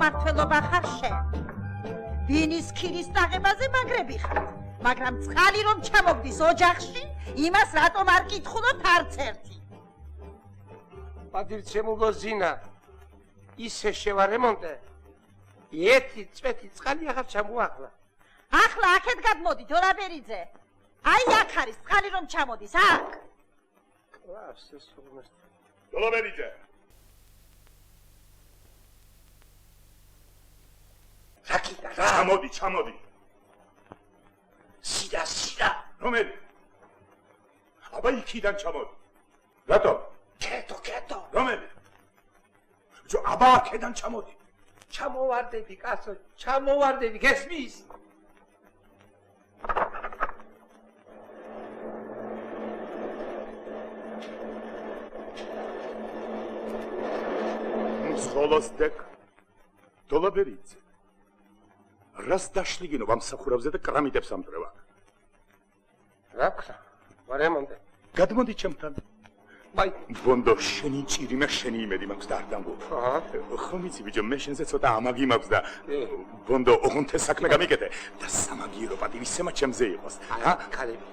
მმართველობა ხარ შენ. ვინის ქირის დაღებაზე მაგრები ხარ, მაგრამ წყალი რომ ჩამოგდის ოჯახში, იმას რატომ არ კითხულობ არც ერთი? პატივცემულო ზინა, ისე შევარემონტე, ერთი წვეთი წყალი აღარ ჩამოახლა. ახლა აქეთ გადმოდი, დოლაბერიძე. აი აქ არის წყალი რომ ჩამოდის, აქ. კლავს ეს უღმეს. დოლაბერიძე. რაკიდა რა? ჩამოდი. სიდა. რომელი? აბა იქიდან ჩამოდი. რატომ? კეტო. რომელი? აბა აქედან ჩამოდი. ჩამოვარდები, კაცო, ჩამოვარდები, გესმის? მსხოლოს დეკ. დოლაბერიძე. რას დაშლიგინო ამსახურავზე და კრამიტებს ამტრევა? რა ქნა? ვარემონტე. გადმოდი ჩემთან. აი, ბონდო, შენი ჭირიმე, შენი იმედი მაქვს და არ დამგო. ხომ იცი ბიჭო, მე შენზე ცოტა ამაგი მაქვს და ბონდო, ოღონდ საქმე გამიკეთე და სამაგიერო პატივისცემა ჩემზე იყოს. ქალები.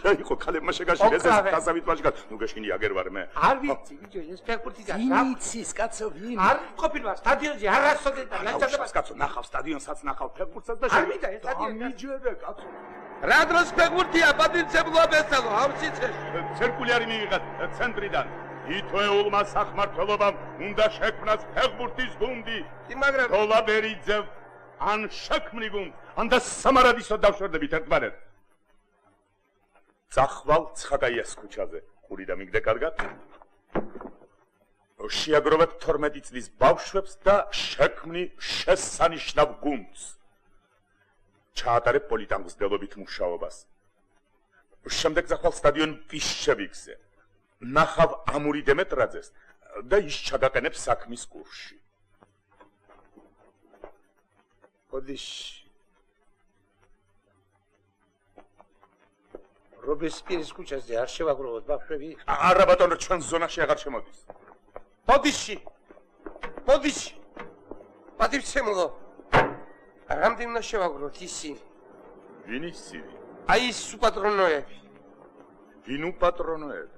რა იყო ქალებმა შეგაშინეს ეს დასავით მაშკაც. ნუ გეშინი აგერ ვარ მე. არ ვიცი ბიჭო, ეს ფეხბურთი და ვინ იცის კაცო, ვინ? არ ყოფილვარ სტადიონზე, არასოდეს და ლაჭადებას კაცო, ნახავ სტადიონსაც, ნახავ ფეხბურთსაც და არ მინდა ეს სტადიონი. მიჯერე კაცო. რა დროს ფეხბურთია პატივცემულო ბესალო, ავსიცეში. ცირკულარი მიიღეთ ცენტრიდან. ითოეულმა სახმართველობამ უნდა შექმნას ფეხბურთის გუნდი. მაგრამ დოლაბერიძე ან შექმნი გუნდს, ან და სამარადისო დავშვერდებით ერთმანეთს. წახვალ ცხაკაიას ქუჩაზე. ყური და მიგდე კარგად. შეაგროვებ 12 წლის ბავშვებს და შექმნი შესანიშნავ გუნდს. ჩაატარე პოლიტანგზდელობით მუშაობას. შემდეგ წახვალ სტადიონ პიშჩევიკზე. ნახავ ამური დემეტრაძეს და ის ჩაგაყენებ საქმის კურსში. ოდიშ რობესპიერის ქუჩაზე არ შევაგროვოთ ბავშვები? არა ბატონო, ჩვენ ზონაში აღარ შემოდის. ბოდიში პატივცემულო რამდენი უნდა შევაგროვოთ ისინი? ვინ ისინი? აი ის უპატრონოები. ვინ უპატრონოები?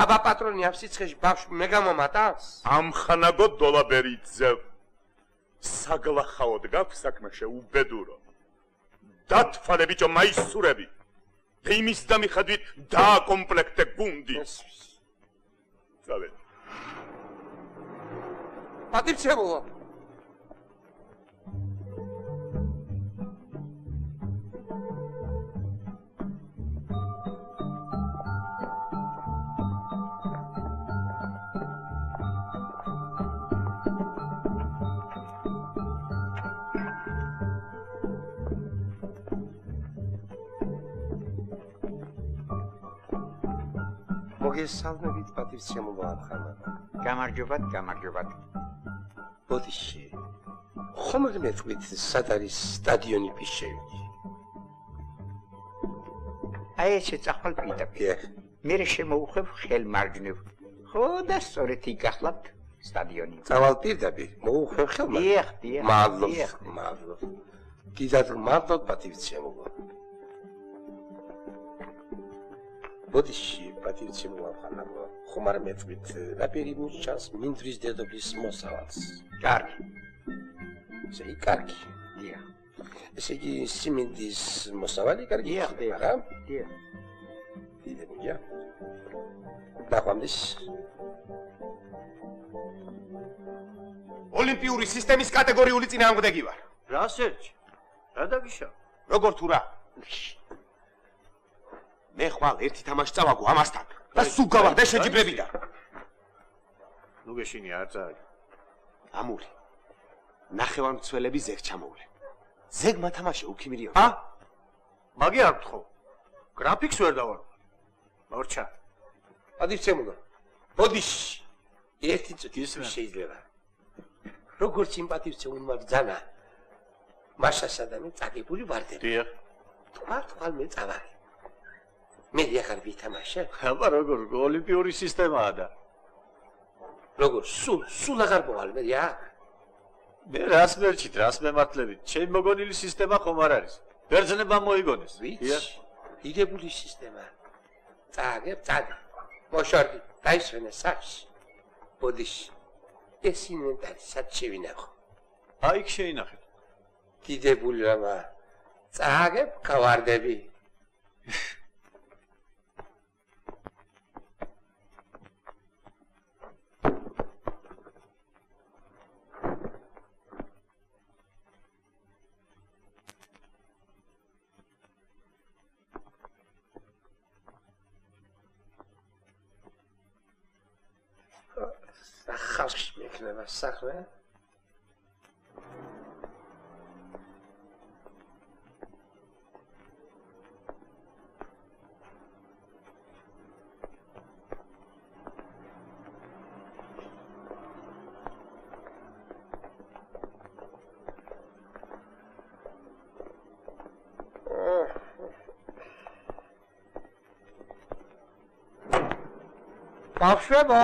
აბა პატრონი აფსიცხეში ბავშვი მე გამომატავს? ამხანაგო დოლაბერიძე. საგლახაოდ გაქვს საქმე შეუბედურო. დათვალე ბიჭო მაისურები. და იმის და მიხედვით დააკომპლექტე გუნდი. წავედ. პატივცემულო მოგესალმებით პატივცემულო ამხანა. გამარჯობათ. ბოდიში ხომ მეთქვით სად არის სტადიონი პიშჩევიკი? აი ესე წახვალ პირდაპირ. მე შემოუხვევ ხელმარჯვნივ. ხო და სწორედ იგახლავთ სტადიონი. წავალ პირდაპირ, მოუხვევ ხელმარჯვნივ. დიახ. მადლობ. კიდევ მადლობ პატივცემულო. ბოდიში პატივცემულო ამხანა. ხომ არ მეთქვით რა პირიმუს ჩანს მინდვრის დედოფლის მოსავალს? კარგი. ესე იგი კარგი. დიახ. ესე იგი სიმინდის მოსავალი კარგი? დიახ. დიდებია. დაყვამდის. ოლიმპიური სისტემის კატეგორიული წინააღმდეგი ვარ. რა სერჩი? რა დაგიშა? როგორ თუ რა? მე ხვალ ერთი თამაში წავაგო ამასთან და სულ გავარდე შეჯიბრებიდან. ნუ გეშინი არ წააგე. ამური. ნახევარმცველები ზეგ ჩამოვლე. ზეგმა თამაში უქიმირიო. მაგი არ გთხოვ. გრაფიკს ვერ დავარ. მორჩა. პატივცემულო. ბოდიში. ერთი წუთი შეიძლება. როგორც იმ პატივცემულმა ბრძანა. მაშასა და მე წაგებული ვარდები. დიახ. თვალ მე წავაგე. მე ახალ ვითამაშე. აბა როგორ ოლიმპიური სისტემაა და. როგორ სულ აღარ მოვალ მე რა. მე რას მერჩით, რას მემართლებით? ჩემი მოგონილი სისტემა ხომ არ არის. ბერძნებმა მოიგონეს. ვიცი, იდებული სისტემა. წააგებ, წადი. მოშორდი, დაისვენე სახში. ბოდიში. ეს ინვენტარი სად შევინახო? აი იქ შეინახეთ. დიდებული რამა. წააგებ, გავარდები. ხალხში მექნება საქმე. ბავშვებო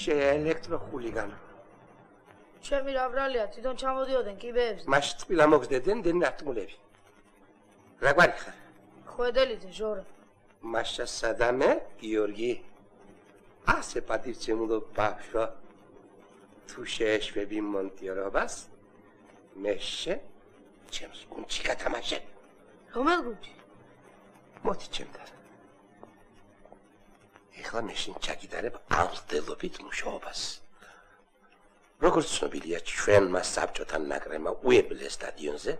შეელექტროხულიგანო. ჩემი რა ბრალია, თვითონ ჩამოდიოდნენ კიბეებზე. მაშინ წყვილა მოგზდებდნენ დენარტმულები. რა გვარი ხარ? ხვედელიძე, ჟორა. მაშა სადამე, გიორგი. ასე პატივცემულო ბავშვო. თუ შეეშვები მონტირობას, მეშე ჩემს გუნდში გათამაშე. რომელ გუნდში? მოდი ჩემთან. ეხლა მეშინ ჩაგიდარებ ამსდელობით მუშაობას. როგორც ცნობილია, ჩვენმა საბჭოთან ნაკრებმა უებლეს სტადიონზე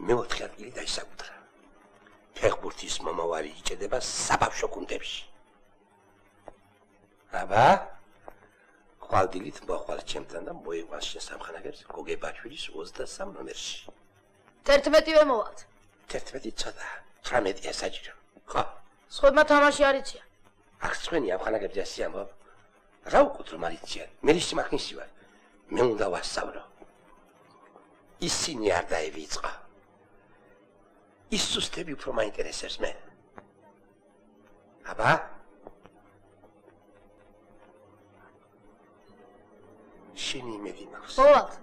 მეოთხე ადგილი დაისაკუთრა. ფეხბურთის მომავალი იჭედება საბავშვო გუნდებში. აბა, ხვალდილით მოხვალ ჩემთან და მოიყვანს შენ სამხანაგებს გოგებაშვილის 23 ნომერში. 11-ვე მოვალთ. 11 ცოტა, 18 საჭირო. ხო. სხვებმა თამაში არ იციან. აქ სხვენი ამხანაგებზე ასე ამბობ. რა უკუთრო მარიციან? მე ის მახნისი ვარ. მე უნდა ვასწავლო. ისინი არ დაივიწყო. ის სუსტები უფრო მაინტერესებს მე. აბა? შენი იმედი მაქვს. მოვალთ.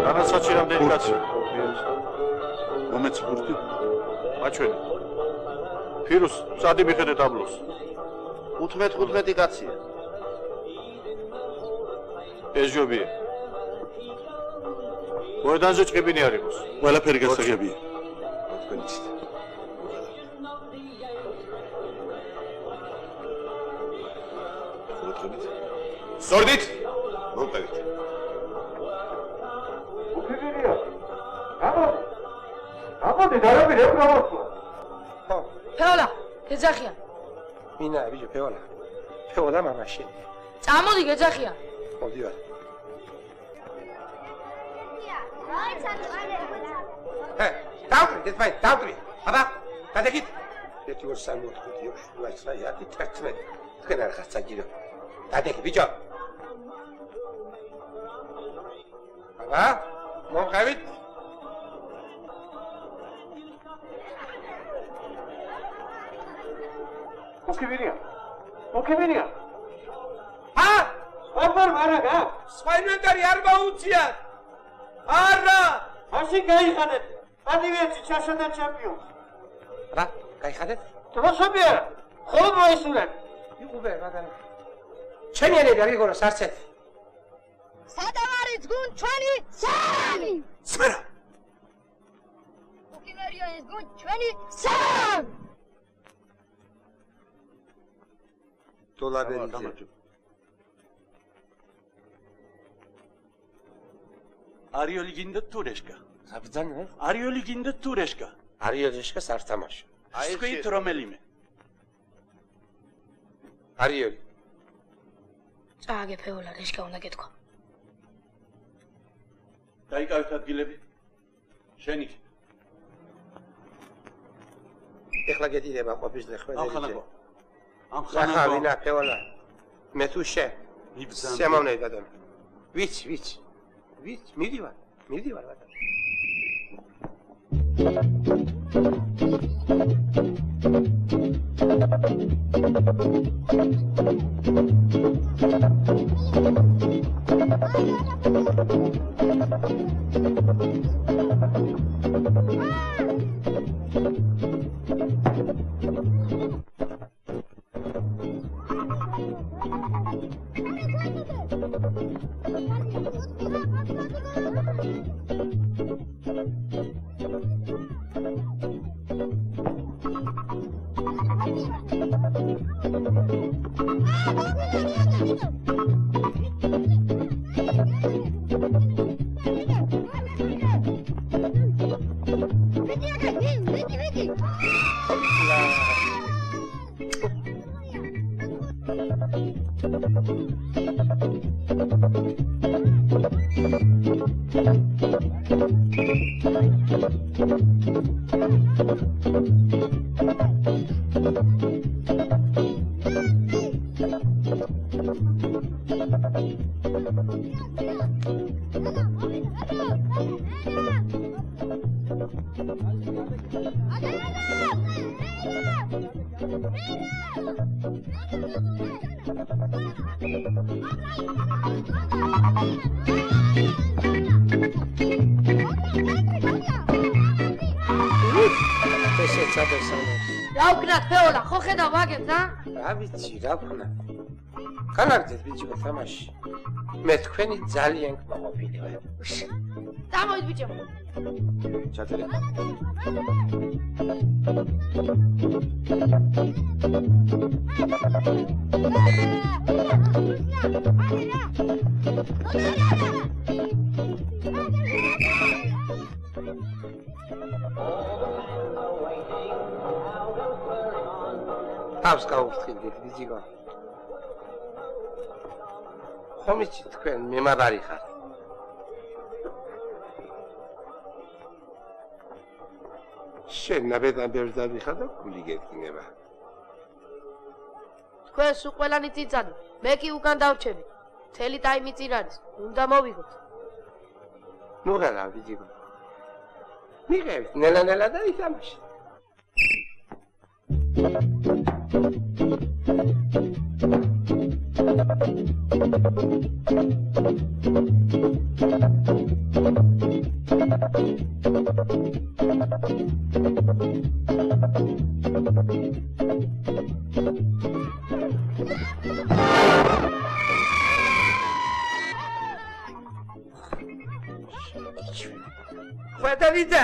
რანაცვაჩი რამდენი კაცი? მომეც ბურთი. აჩვენე. ფირუს, წადი მიხედე ტაბლოს. 15 კაცია. ეს ჯობია. მოედანზე ჭყიბინი არ იყოს. ყველაფერი გასაგებია. სორდით? მომყევით. უკიდია. ამოდი დარაბი რა პრომოსვა. ფეოლა, გეძახიან. მინა, ბიჭო, ფეოლა. ფეოლა მამაში. წამოდი გეძახიან. მოდი ვარ. დავტრი, დეცმაი, დავტრი. აბა, გადაგით. 1 2 3 4 5 6 7 8 9 10. თქვენ არ ხართ საჭირო. გადაგით, ბიჭო. აბა, მომყევით. უკიდია. აბარ მარაგა? სხვა ინვენტარი არ მოუწიათ. არა! მაშინ გაიხადეთ. პატივიაცი ჩაშადა ჩემპიონს. რა, გაიხადეთ? დროსები არა. ხოლმე მოისურვებ. იყუბე, მაგარი. ჩემი ერები არ გიგონოს არცეთ. სადამ არის გუნდ ჩვენი? სამი! სმენა! იმერია ეს გუნდი ჩვენი სამ დოლარები არიოლი გინდა თურეშკა საბძანა არიოლი გინდა თურეშკა არიოლიშკას არ თამაშო სკვით რომელიმე არიოლი წააგეფეულა რეშკა უნდა გეთქვა დაიკავეთ ადგილები შენი ეხლა გეტირება ყოფის ამხანაგო ახლა ვინა ფეოლა მე თუ შე შემოვნე ბატონო ვიცი მიდივარ ბატონო რა ვქნათ ფეოლა ხო ხედავ ვაგებს რა ვიცი რა ვქნა განაგრძეთ ბიჭო თამაში მე თქვენი ძალიან კმაყოფილი ვარ დამოიდ ბიჭო ჩაწერე თავს გავუხსნით ბიჭო ხომ იცი თქვენ მემაბარი ხარ შენ ნაბედან ბევრს დავიხარ და გული გედგინება თქვენ სულ ყველანი წიწანი მე კი უკან დავრჩები მთელი ტაიმი წინ არის უნდა მოვიღოთ ნუ რა ბიჭო მიღებით ნელა და ითამაში ხვედავიდა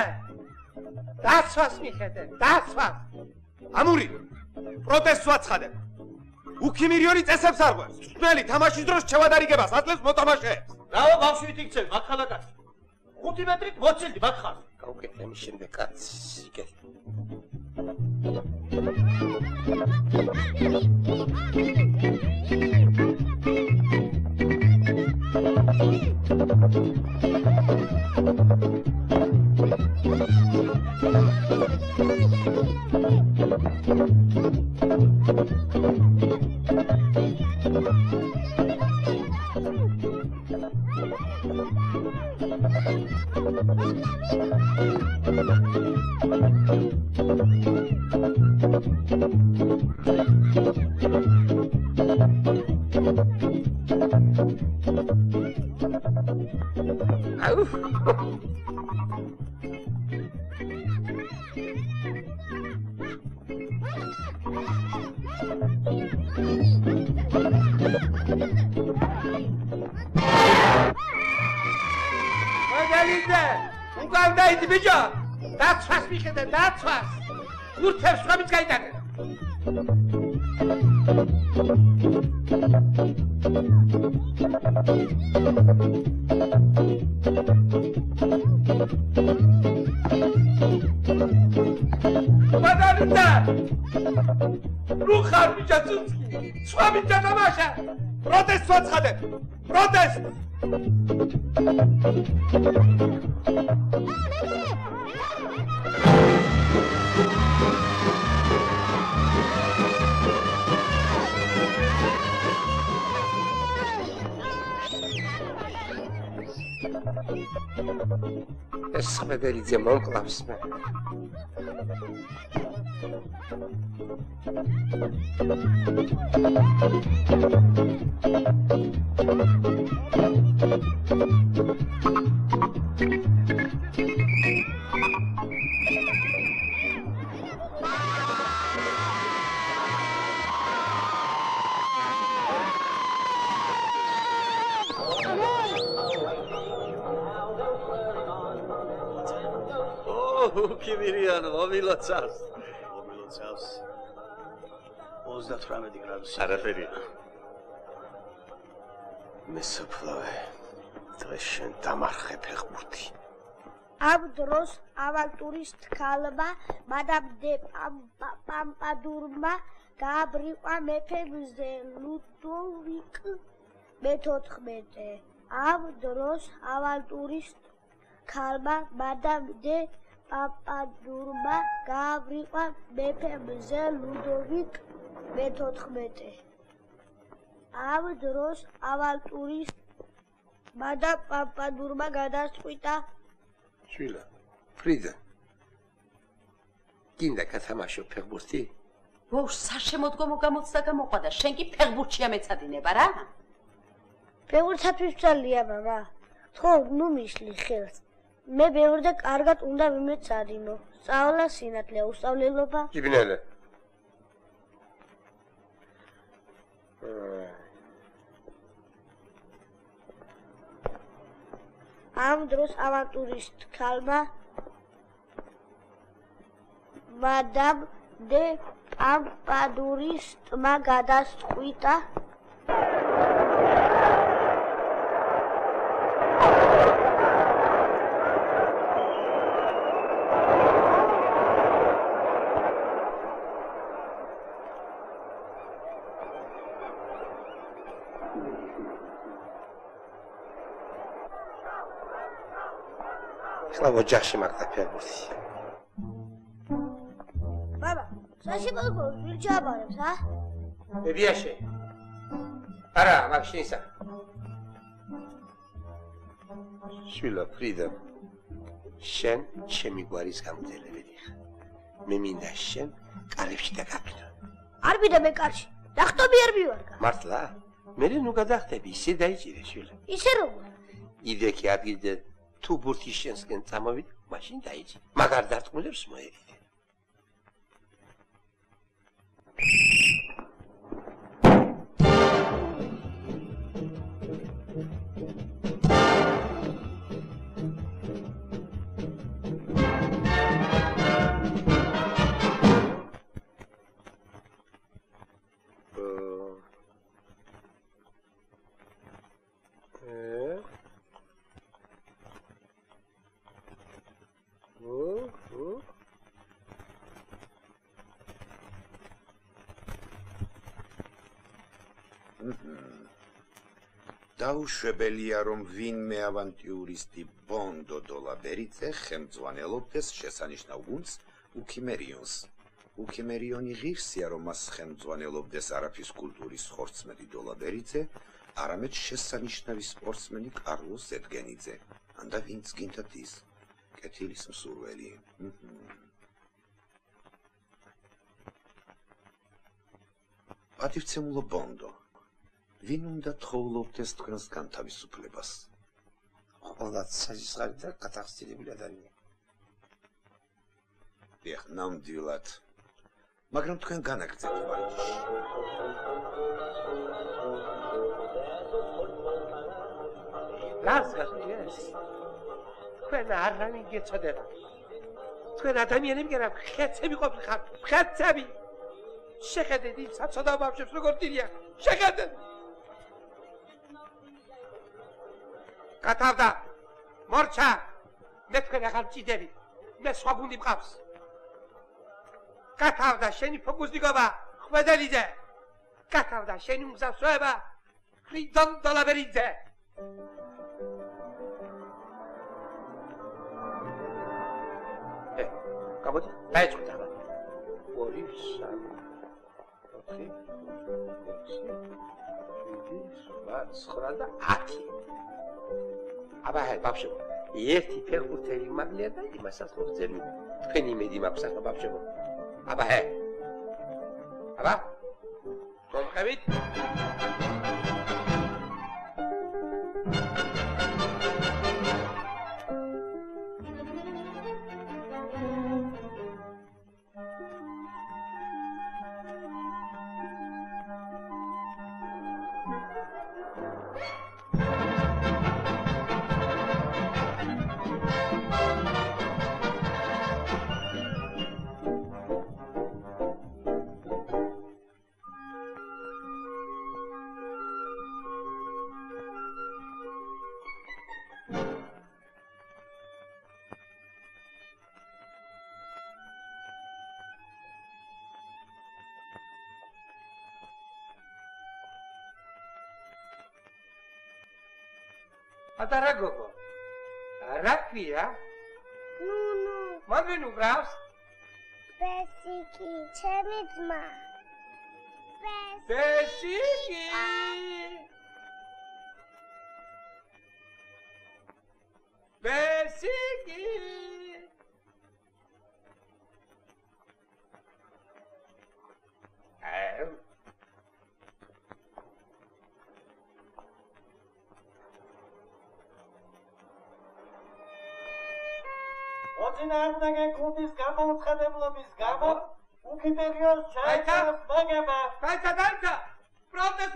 დაცვას მიხედე დაცვას ამური პროტესტს ვაცხადებ უქიმირიონი წესებს არ ყვევს წვნელი თამაშის დროს ჩევადარიგებას აძლევს მოთამაშეებს რაო ბავშვით იქცევ მაქხალაკაც 5 მეტრით მოცილდი მაქხალ გავუკეთე მის შემდეგ კაცს იკეთე უკან დაიდი ბიჭო დაცვას მიხედე, დაცვას. გურთებს სხვამიც გაიტანენ. მადალიტა! ნუ ხარ ბიჭა ცუცკი. სხვამიც დათამაშა. პროტესტს ვაცხადებ. პროტესტ! ეს ხმედელიძე მომკლავს მე. უქიმირიანო, მომილოცავს. 38 გრადუსი. არაფერია. მესოფლავე. დღეს შენ დამარხე ფეხბურთი. ამ დროს ავანტურისტ ქალმა მადამ დე პამპადურმა გააბრიყვა მეფე მზე ლუდოვიკ მე-14. ამ დროს ავანტურისტ ქალმა მადამ დე პამპადურმა გააბრიყვა მეფე მზე ლუდოვიკ მე-14. ამ დროს ავანტურისტ მადამ პამპადურმა გადაწყვიტა შვილა, ფრიდა. გინდა გათამაშო ფეხბურთი? ბოშ, საშემოდგომო გამოცდა გამოყვადა, შენ კი ფეხბურთშია მეცადინება რა? ფეხბურთსათვის ვცალია, მამა. ხო, ნუ მისლი ხელს. მე ბევრ და კარგად უნდა ვიმეცადინო. სწავლა, სინათლე, უსწავლელობა. იბნელე. ამ დროს ავანტურისტ ქალმა მადამ დე პამპადურისტმა გადაწყვიტა ოჯახში მაგდა ფეხბურთი. ბაბა, საშემოდგომო ვინ ჩაბარებს, ა? ბებიაშე. არა, მაგ შენსა. შვილა, ფრიდა. შენ ჩემი გვარის გამგზელებელი ხარ. მე მინდა შენ კარებში დაგაფრინო. არ მინდა მე კარში. დახტომი არ მივარგა. მართლა? მე ნუ გადახტები, ისე დაიჭირე შვილა. ისე როგორ? იდექი ადგილზე თუ ბურთი შენსკენ წამოვიდე, მაშინ დაიჭი. მაგარ დარტყმულებს მოერიდე. დაუშვებელია, რომ ვინმე ავანტიურისტი ბონდო დოლაბერიძე ხელმძღვანელობდეს შესანიშნავ გუნდს უქიმერიონს. უქიმერიონი ღირსია, რომ მას ხელმძღვანელობდეს არაფის კულტურის ხორცმედი დოლაბერიძე, არამედ შესანიშნავი სპორტსმენი კარლოს ზედგენიძე. ანდა ვინც გინდათ ის კეთილის მსურველი. პატივცემულო ბონდო, ვინ უნდა თხოვლობდეს თქვენს განთავისუფლებას? ყველაც საზისხარი და გათახსილებული ადამიანი. დიახ, ნამდვილად. მაგრამ თქვენ განაგრძეთ ვარჯიში. რას გასწიეს? თქვენ არავინ გეწოდება. თქვენ ადამიანები კი არა, ხეცები ყოფილიყავ, ხეცები. შეხედეთ იმ საცოდავ ბავშვებს როგორ დირიან. შეხედეთ. გათავდა. მორჩა. მე თქვენ ახალ ჭიდები. მე სხვა გუნდი მყავს. გათავდა შენი ფოკუსნიკობა, ხვედელიძე. გათავდა შენი მგზავრება, ფრიდონ დოლაბერიძე. გამოდი, დაიწყოთ ახლა. 2 3 4 5 6 7 და 10. აბა ჰე, ბავშვებო, ერთი ფეხბურთელი მაგლია და იმასაც ხორცელი. თქვენი იმედი მაქვს ახლა ბავშვებო. აბა ჰე. აბა. მომხევით? Adara gogo. რა ქვია? ნუნუ. მან ვინ უბრავს? ბესიკი, ჩემი ძმა. ბესიკი. ბესიკი. მოწინააღმდეგე გუნდის გამოუცხადებლობის გამო უკიპერიოს ჩაიწერა მოგება. დაიცა. პროტესტ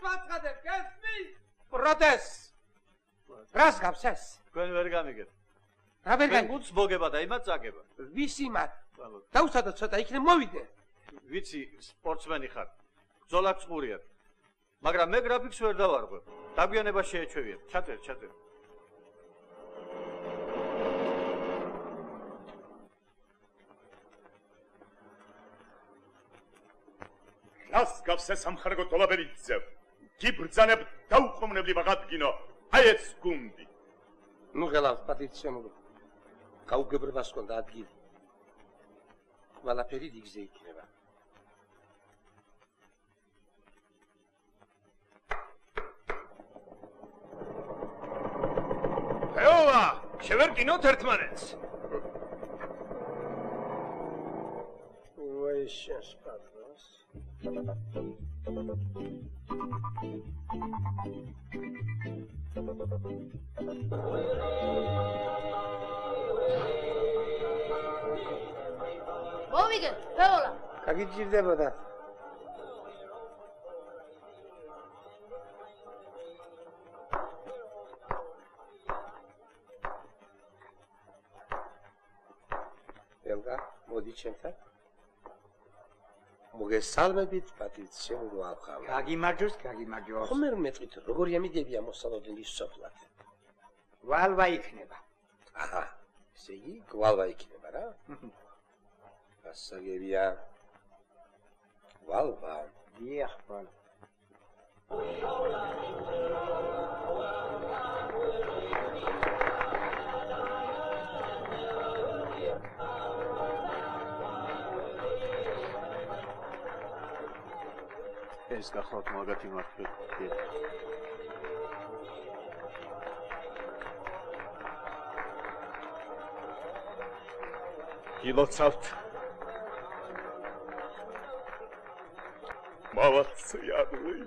ვაცხადებ. გესმის? პროტესტ. რას გავს ეს? თქვენ ვერ გამიგებ. რა ვერ თქვენ გუნდს მოგება და იმათ წაგება. ვის იმათ? დაუსადოთ ცოტა იქნებ მოვიდე. ვიცი, სპორტსმენი ხარ. ბრძოლა წურიათ. მაგრამ მე გრაფიკს ვერ დავარღვევ. დაგვიანება შეეჩვევიათ. ჩატერ. რას გავს ეს სამხარგო დოლაბერიძე? გიბრძანებ დაუყოვნებლივ აღადგინო აი ეს გუნდი. ნუ ღელავს პატიცემულო. გაუგებრებას ჰქონდა ადგილი. ყველაფერი დიგზე იქნება. ეოვა, შევერკინოთ ერთმანეთს. უაი შენს პატრონს. მოვიგე, ფეოლა. გაგიჭირდებოდა. ელგა, მოდი ჩემთან. მოგესალმებით პატიცემულო აბხალა. გაგიმარჯოს. ხომ ვერ მეტყვით, როგორი ამიდებია მოსალოდნენ ის სოფლად? ვალვა იქნება. აჰა, ესე იგი, გვალვა იქნება რა? გასაგებია. ვალვა. დიახ, ვალვა. ეს გახლავთ მაგათი მართლი. გილოცავთ. მოვაციადლი.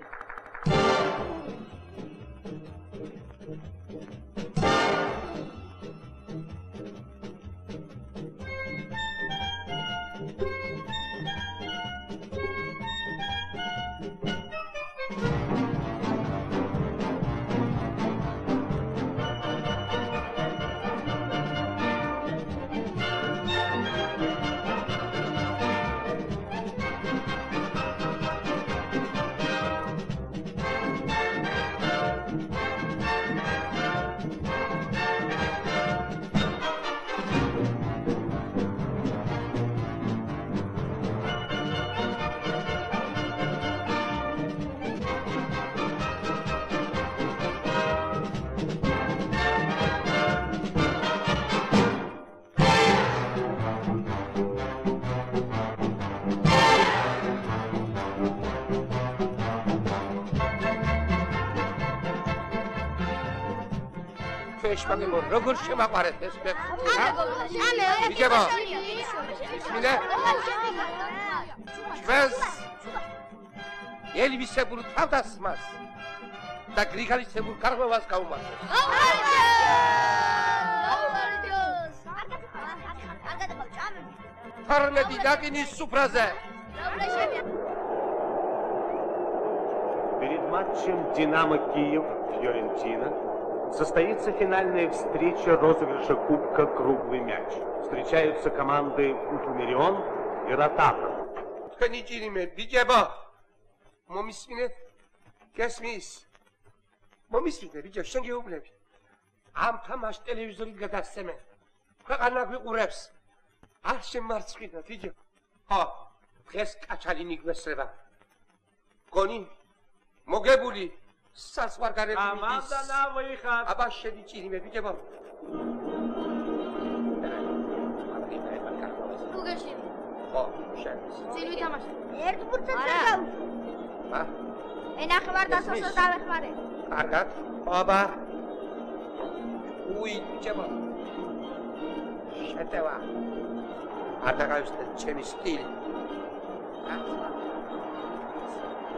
შეშმაგებო როგორ შემაყარეთ ეს ბიჭებო ისმინე ჩვენს ელვისებურ თავდასხმას და გრიგალისებურ კარღვევას გაუმართეთ ფორმედი დაკინის სუფრაზე Перед матчем «Динамо Киев-Фьорентина» состоится финальная встреча розыгрыша Кубка «Круглый мяч». Встречаются команды «Укимерион» и «Ротака». თქვენი ჭირიმე ბიჭებო მომისმინეთ გესმის მომისმინეთ ბიჭო შენ გეუბნები ამ თამაშს ტელევიზორით გადასცემენ ქვეყანა გვიყურებს არ შემარცხინა ბიჭო ხო დღეს კაჩალინი გვესრება გონი მოგებული სასვარგარები Команда на выход. აბა შენი ჭირიმე ბიჭებო თუ გეშინი ხო შენ წინ ვითამაშე ერთ ფურცელს გავუშვი. ენახევარ დასასოს დავეხმარე კარგად აბა უი ბიჭებო შეტევა არ დაგავიწყდეთ ჩემი სტილი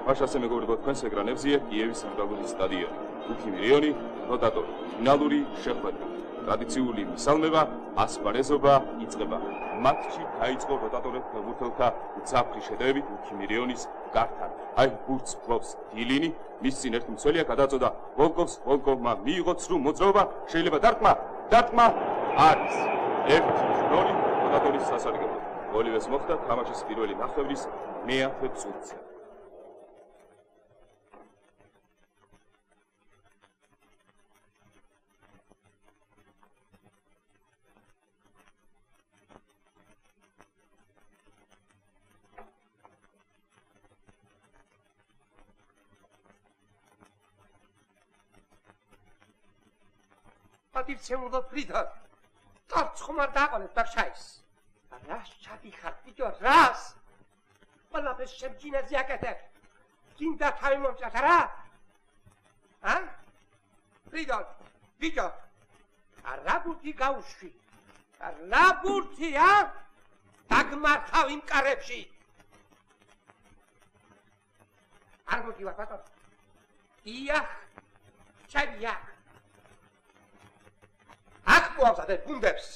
მაშასე მეგობრებო თქვენს ეკრანებზეა კიევის სამგალუდის სტადიონი უკიმერიონი როტატორი ფინალური შეხვედრა ტრადიციული მისალმება ასპარეზობა იწყება მატჩი დაიწყო როტატორებს ფეხბურთელთა უცაფრი შედევებით უკიმერიონის გართან აი ბურთს ფლობს დილინი მის წინ ერთი მცველია გადაწოდა ვოლკოვმა მიიღო ცრუ მოძრაობა შეიძლება დარტყმა არის 1-0 როტატორის სასარგებლოდ გოლივეს მოხდა თამაშის პირველი ნახევრის მეათე წუთზე პატივცემულო ფრიდა წარცხომარ დაყოლეთ ბახშაის რას ჩადიხარ ბიჭო რას ყველაფერს შემჩინაზე აკეთებ გინდა თავი მომწათ რა ფრიდა ბიჭო რა ბურთი გაუშვი რა ბურთი დაგმართავ იმ კარებში არ მოგივარ ბატონო იახ ჩაიახ აქ მოავსადეთ ბუნდებს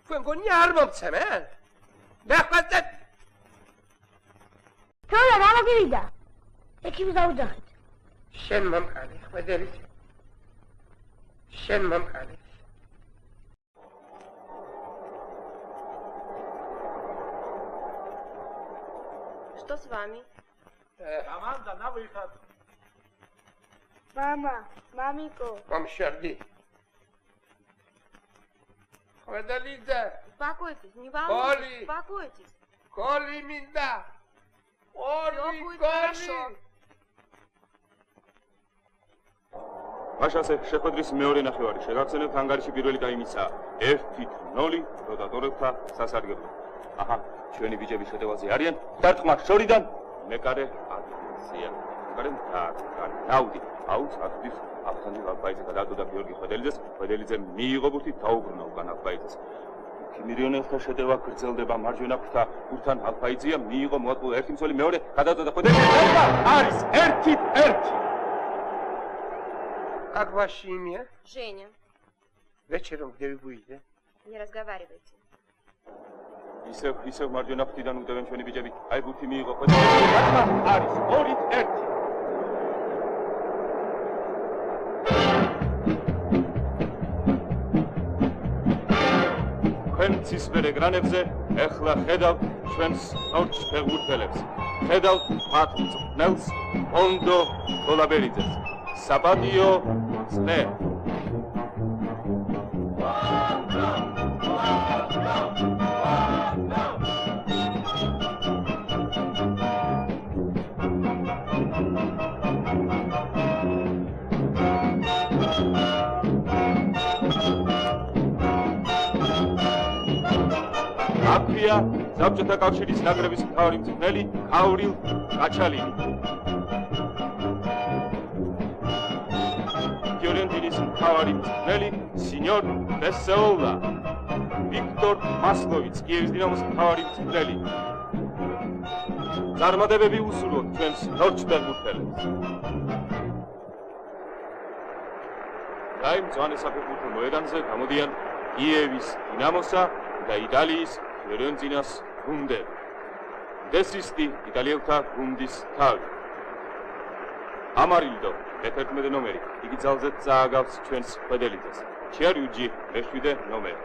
თქვენ გონია არ მომცემენ მე ხვდეთ თორე რა მოგივიდა ეკივი დაუძახეთ შენ მომყალი ხვედელი შენ მომყალი Что с вами? Команда на выход. мама мамико მომშერდი ხვედელიდე Успокойтесь, не Оли! волнуйтесь, успокойтесь. გოლი მინდა Всё будет хорошо. მაშასე შეხვედრის მეორე ნახევარი შეგახსენებთ ანგარიში პირველი გაიმიცა 1-0 როტატორებთა სასარგებლოდ აჰა ჩვენი ბიჭები შეტევაზე არიან დარტყმა შორიდან მეკარე აკცია მეკარემ დაუდი აუც აქტის ახალი ალბაიძე გადადოდა გიორგი ხვედელიძე მიიღო ბურთი დაუბრუნა უკან ალბაიძეს კიმირიონელთა შეტევა გრძელდება მარჯვენა ფრთა გურთან ალბაიძეა მიიღო მოატყუა ერთი მცველი მეორე გადადოდა ხვედელიძე არის 1-1 Как ваше имя? Женя, Вечером где вы будете? не разговаривайте. ისევ მარჯვენა ფრთიდან უდევენ ჩვენი ბიჭები. აი ბურთი მიიღო ხვედელიძე. არის 2-1. ჩვენ ცისფერ ეკრანებზე ეხლა ხედავთ ჩვენს სპორტ ფეხბურთელებს. ხედავთ მათ მწვრთნელს პონდო გოლაბერიძეს. საპატიო წნე აფია საბჭოთა კავშირის ნაკრების მთავარი მწვრთნელი ქავრილ კაჩალინი ფიორენტინის მთავარი მწვრთნელი სინიორ პესეოლა. ვიქტორ მასლოვიც კიევის დინამოს მთავარი მწვრთნელი. წარმატებები უსურვოთ ჩვენს ნორჩბერგ-ფეხბურთელებს. მწვანე საფეხბურთო მოედანზე გამოდიან კიევის დინამოსა და იტალიის ფიორენტინას გუნდები. დესისტი იტალიელთა გუნდის თავი. ამარილდო მე-11 ნომერი, იგი ძალზე წააგავს ჩვენს ხვედელიძეს. ჩიარიუჯი მე-7 ნომერი.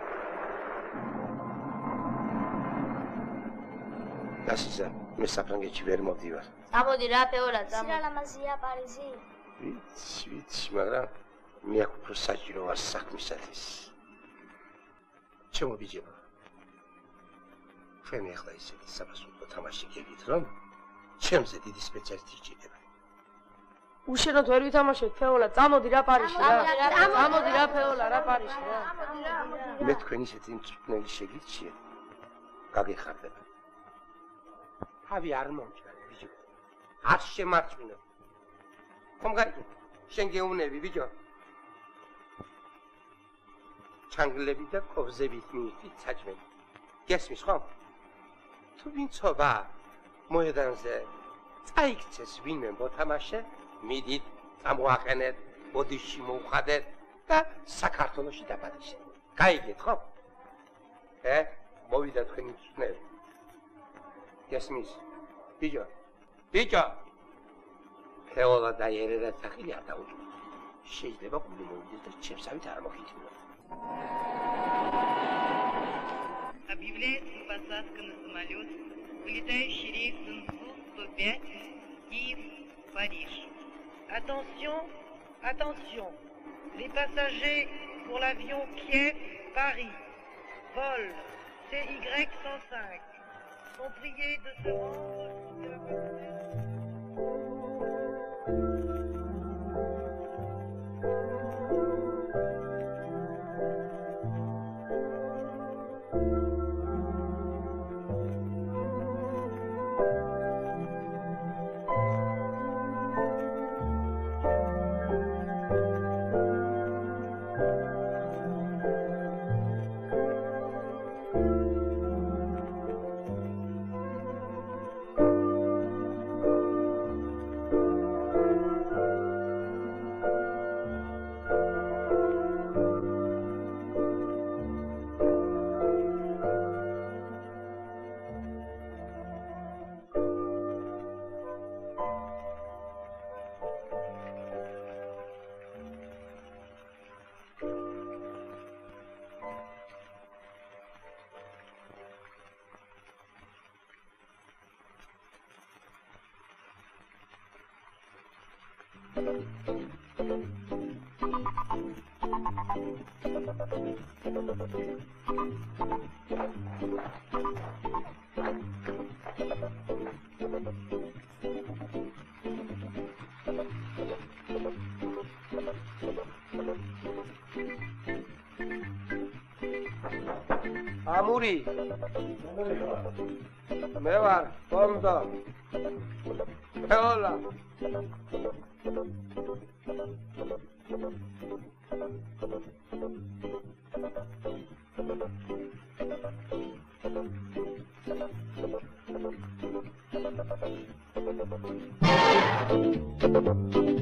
დასიზა, მე საფრანგეთში ვერ მოვდივარ. წამოდი რა ფეოლა, სირალამაზია პარიზი. ვიცი, მაგრამ მე აქ უფრო საჭირო ვარ საქმისათვის. ჩემო ბიჭებო, ჩვენ ახლა ისეთი საფასურო თამაში გიგით, რომ ჩემზე დიდი სპეციალისტი გჭირდება. უშენოდ ვერ ვითამაშოთ ფეოლა, წამოდი რა პარიზში რა. წამოდი რა ფეოლა, რა პარიზში რა. მე თქვენ ისეთი მწვრთნელი შეგირჩიე, გაგეხარდება. თავი არ მომჭრა, ბიჭო. არ შემარწმინო. ხომ გაიგე? შენ გეუნები, ბიჭო. ჩანგლები და კოვზებით მიიწვით საჭმელი. გესმის ხომ? თუ ვინცობა მოედანზე წაიქცეს ვინმე მოთამაშე, მიდით, წამოაყენეთ, ბოდიში მოუხადეთ და საქართველოში დაბადიშეთ. გაიგეთ ხომ? მოვიდა თქვენი მწვრთნელი. გესმის? ბიჭო. ბიჭო. ფეოლა და ერერა სახელი არ დაუჭირ. შეიძლება გული მოვიდეს და ჩემსავით არ მოხიჩნო. Объявляется посадка на самолет, вылетающий рейсом 105, Киев-Париж. Attention, attention, les passagers pour l'avion Kiev-Paris, vol CY-105, sont priés de se rendre. Amuri. მე ვარ პონდო. ფეოლა. Thank you.